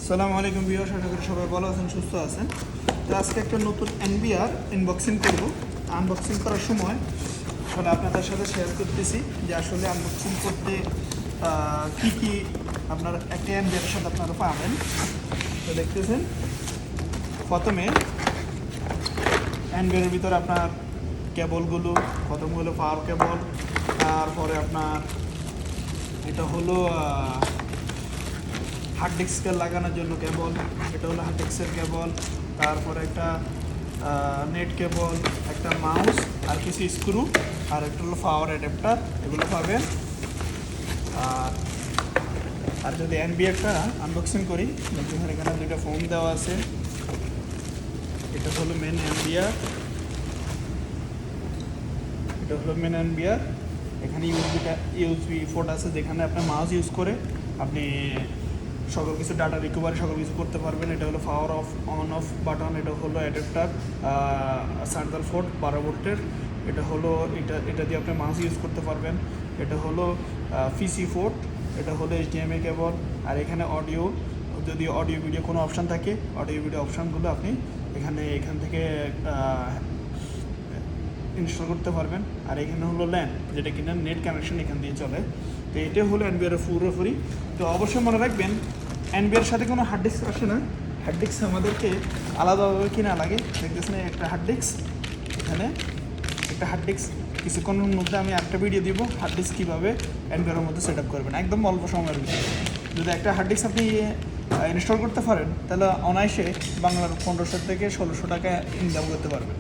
আসসালামু আলাইকুম ভিউয়ার্স, আশা করি সবাই ভালো আছেন, সুস্থ আছেন। তো আজকে একটা নতুন এনবিআর আনবক্সিং করব। আনবক্সিং করার সময় আসলে আপনাদের সাথে শেয়ার করতেছি যে আসলে আনবক্সিং করতে কি কি আপনার একটা এনবিআর সাথে আপনারা পাবেন। তো দেখতেছেন, প্রথমে এনবিআর ভিতরে আপনার কেবলগুলো, প্রথম হলো পাওয়ার কেবল, তারপরে আপনার এটা হলো হার্ড ডিস্কে লাগানোর জন্য কেবল, এটা হলো হার্ড ডিস্কের কেবল, তারপরে একটা নেট কেবল, একটা মাউস আর কিছু স্ক্রু, আর একটা হলো পাওয়ার অ্যাডাপ্টার, এগুলো পাবেন। আর যদি এনবিআরটা আনবক্সিং করি, দেখুন এখানে দুটো ফোন দেওয়া আছে। এটা হলো মেন এনবিআর, এটা হলো মেন এনবিআর। এখানে ইউএসবি পোর্ট আছে, যেখানে আপনার মাউস ইউজ করে আপনি সকল কিছু ডাটা রিকভারি সকল কিছু করতে পারবেন। এটা হলো power of on of button, এটা হলো অ্যাডাপ্টার, সার্জার পোর্ট 12 ভোল্টের। এটা হলো এটা দিয়ে আপনি মাউস ইউজ করতে পারবেন। এটা হলো পিসি পোর্ট, এটা হলো এইচডিএমআই কেবল। আর এখানে অডিও, যদি অডিও ভিডিও কোনো অপশান থাকে, অডিও ভিডিও অপশানগুলো আপনি এখান থেকে ইনস্টল করতে পারবেন। আর এখানে হলো ল্যান, যেটা কিনা নেট কানেকশন এখান দিয়ে চলে। তো এটা হলো এনবিআর পুরোপুরি। তো অবশ্যই মনে রাখবেন, এনবিআর সাথে কোনো হার্ড ডিস্ক আসে না। হার্ড ডিস্ক আমাদেরকে আলাদাভাবে কিনা লাগে। দেখতেছেন একটা হার্ড ডিস্ক, এখানে একটা হার্ড ডিস্ক। কিছুক্ষণের মধ্যে আমি একটা ভিডিও দিব হার্ড ডিস্ক কীভাবে এনবিআরের মধ্যে সেট আপ করবেন, একদম অল্প সময়ের ভিতরে। যদি একটা হার্ড ডিস্ক আপনি ইনস্টল করতে পারেন, তাহলে অনায়াসে বাংলার 1500 থেকে 1600 টাকা ইনকাম করতে পারবেন।